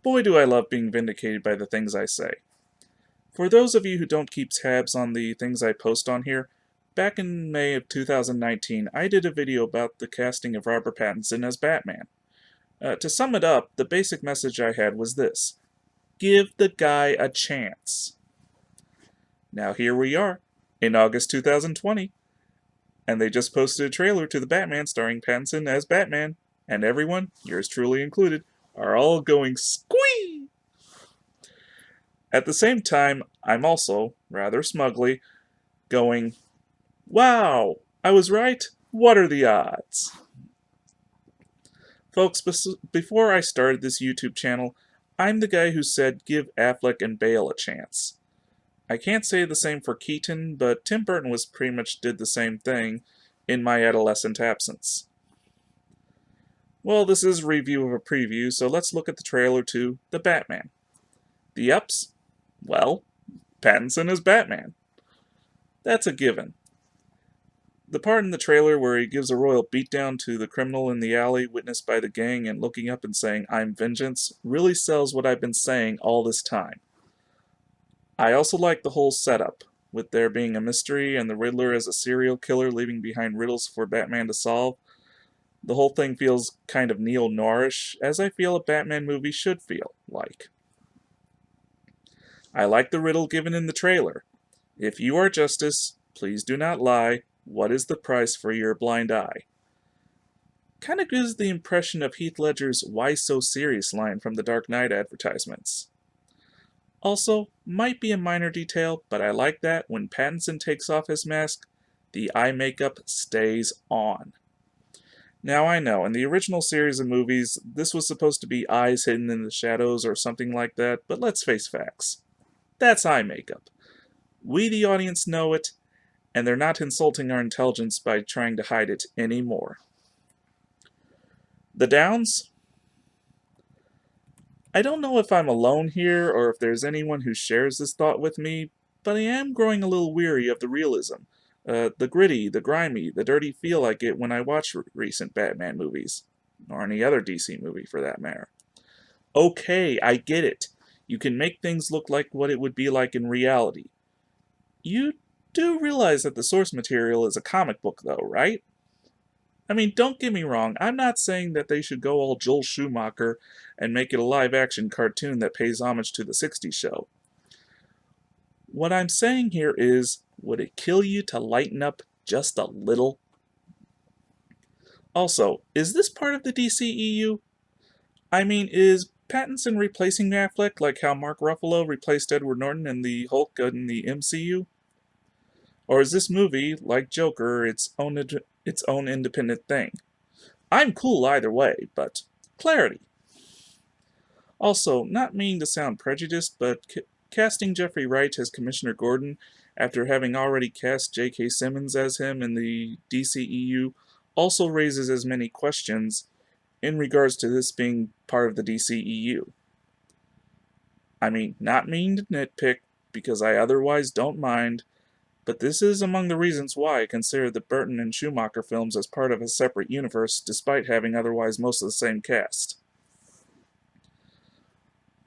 Boy, do I love being vindicated by the things I say. For those of you who don't keep tabs on the things I post on here, back in May of 2019, I did a video about the casting of Robert Pattinson as Batman. To sum it up, the basic message I had was this: give the guy a chance. Now here we are, in August 2020, and they just posted a trailer to the Batman starring Pattinson as Batman, and everyone, yours truly included, are all going squee! At the same time, I'm also, rather smugly, going, wow, I was right, what are the odds? Folks, before I started this YouTube channel, I'm the guy who said give Affleck and Bale a chance. I can't say the same for Keaton, but Tim Burton was pretty much did the same thing in my adolescent absence. Well, this is a review of a preview, so let's look at the trailer to The Batman. The ups? Well, Pattinson is Batman. That's a given. The part in the trailer where he gives a royal beatdown to the criminal in the alley witnessed by the gang and looking up and saying, "I'm vengeance," really sells what I've been saying all this time. I also like the whole setup, with there being a mystery and the Riddler as a serial killer leaving behind riddles for Batman to solve. The whole thing feels kind of neo-noirish, as I feel a Batman movie should feel like. I like the riddle given in the trailer. If you are justice, please do not lie. What is the price for your blind eye? Kind of gives the impression of Heath Ledger's "Why So Serious" line from the Dark Knight advertisements. Also, might be a minor detail, but I like that when Pattinson takes off his mask, the eye makeup stays on. Now I know, in the original series of movies, this was supposed to be eyes hidden in the shadows or something like that, but let's face facts. That's eye makeup. We, the audience, know it, and they're not insulting our intelligence by trying to hide it anymore. The downs? I don't know if I'm alone here or if there's anyone who shares this thought with me, but I am growing a little weary of the realism. The gritty, the grimy, the dirty feel I get when I watch recent Batman movies. Or any other DC movie for that matter. Okay, I get it. You can make things look like what it would be like in reality. You do realize that the source material is a comic book though, right? I mean, don't get me wrong, I'm not saying that they should go all Joel Schumacher and make it a live-action cartoon that pays homage to the 60s show. What I'm saying here is, would it kill you to lighten up just a little? Also, is this part of the DCEU? I mean, is Pattinson replacing Affleck like how Mark Ruffalo replaced Edward Norton in the Hulk in the MCU? Or is this movie, like Joker, its own independent thing? I'm cool either way, but clarity. Also, not meaning to sound prejudiced, but casting Jeffrey Wright as Commissioner Gordon, after having already cast J.K. Simmons as him in the DCEU, also raises as many questions in regards to this being part of the DCEU. I mean, not meaning to nitpick, because I otherwise don't mind, but this is among the reasons why I consider the Burton and Schumacher films as part of a separate universe, despite having otherwise most of the same cast.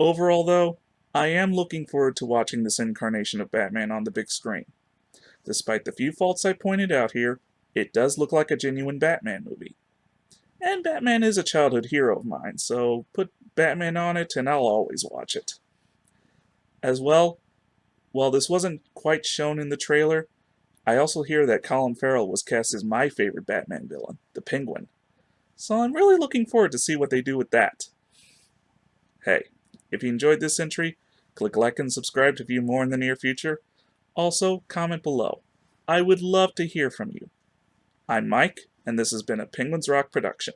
Overall, though, I am looking forward to watching this incarnation of Batman on the big screen. Despite the few faults I pointed out here, it does look like a genuine Batman movie. And Batman is a childhood hero of mine, so put Batman on it and I'll always watch it. As well, while this wasn't quite shown in the trailer, I also hear that Colin Farrell was cast as my favorite Batman villain, the Penguin. So I'm really looking forward to see what they do with that. Hey, if you enjoyed this entry, click like and subscribe to view more in the near future. Also, comment below. I would love to hear from you. I'm Mike, and this has been a Penguins Rock production.